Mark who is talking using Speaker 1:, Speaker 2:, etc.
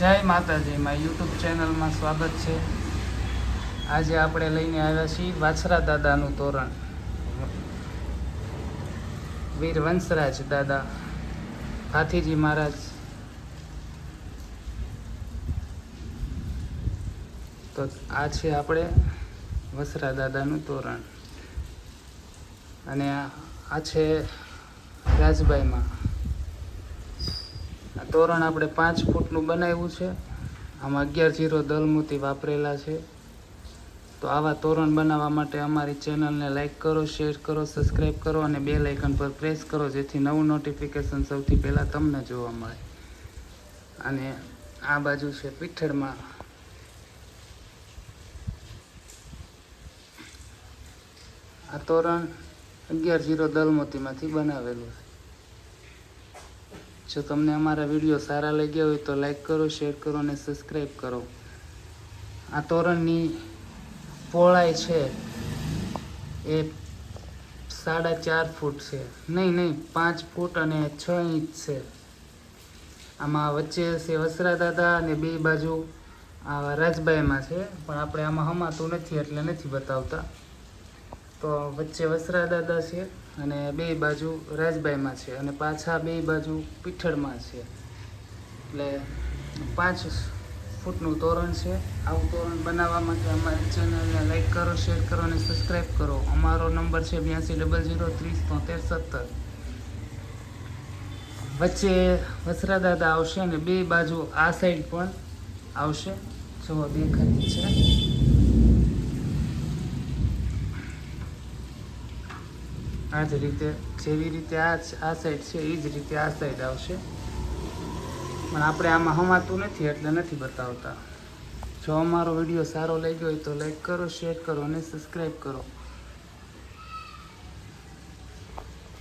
Speaker 1: જય માતાજી, મારી યુટ્યુબ ચેનલમાં સ્વાગત છે। આજે આપણે લઈને આવ્યા છીએ વાછરા દાદાનું તોરણ। વીર વંશરાજ દાદા હાથીજી મહારાજ। તો આ છે આપણે વસરા દાદાનું તોરણ અને આ છે રાજબાઈમાં। આ તોરણ આપણે 5 ફૂટનું બનાવ્યું છે। આમાં 11 દલમોતી વાપરેલા છે। તો આવા તોરણ બનાવવા માટે અમારી ચેનલને લાઈક કરો, શેર કરો, સબસ્ક્રાઈબ કરો અને બેલ આઇકન પર પ્રેસ કરો, જેથી નવું નોટિફિકેશન સૌથી પહેલાં તમને જોવા મળે। અને આ બાજુ છે પીઠળમાં। આ તોરણ 11 દલમોતીમાંથી બનાવેલું છે। જો તમને અમારા વિડીયો સારા લાગ્યા હોય તો લાઈક કરો, શેર કરો અને સબસ્ક્રાઈબ કરો। આ તોરણની પહોળાઈ છે એ 4.5 ફૂટ છે, નહીં 5 ફૂટ અને 6 ઇંચ છે। આમાં વચ્ચે છે વસરા દાદા અને બે બાજુ આ રાજબાઈમાં છે, પણ આપણે આમાં હમાતું નથી એટલે નથી બતાવતા। તો વચ્ચે વસરા દાદા છે અને બે બાજુ રાજબાઈમાં છે અને પાછા બે બાજુ પીઠળમાં છે, એટલે 5 ફૂટનું તોરણ છે। આવું તોરણ બનાવવા માટે અમારી ચેનલને લાઈક કરો, શેર કરો અને સબસ્ક્રાઈબ કરો। અમારો નંબર છે 8200307370। વચ્ચે વસરા દાદા આવશે અને બે બાજુ આ સાઈડ પણ આવશે, જો દેખાય છે। આ જ રીતે જેવી રીતે આ સાઈડ છે એ જ રીતે આ સાઈડ આવશે, પણ આપણે આમાં હમાતું નથી એટલે નથી બતાવતા। જો અમારો વિડીયો સારો લાગ્યો હોય તો લાઈક કરો, શેર કરો અને સબસ્ક્રાઈબ કરો।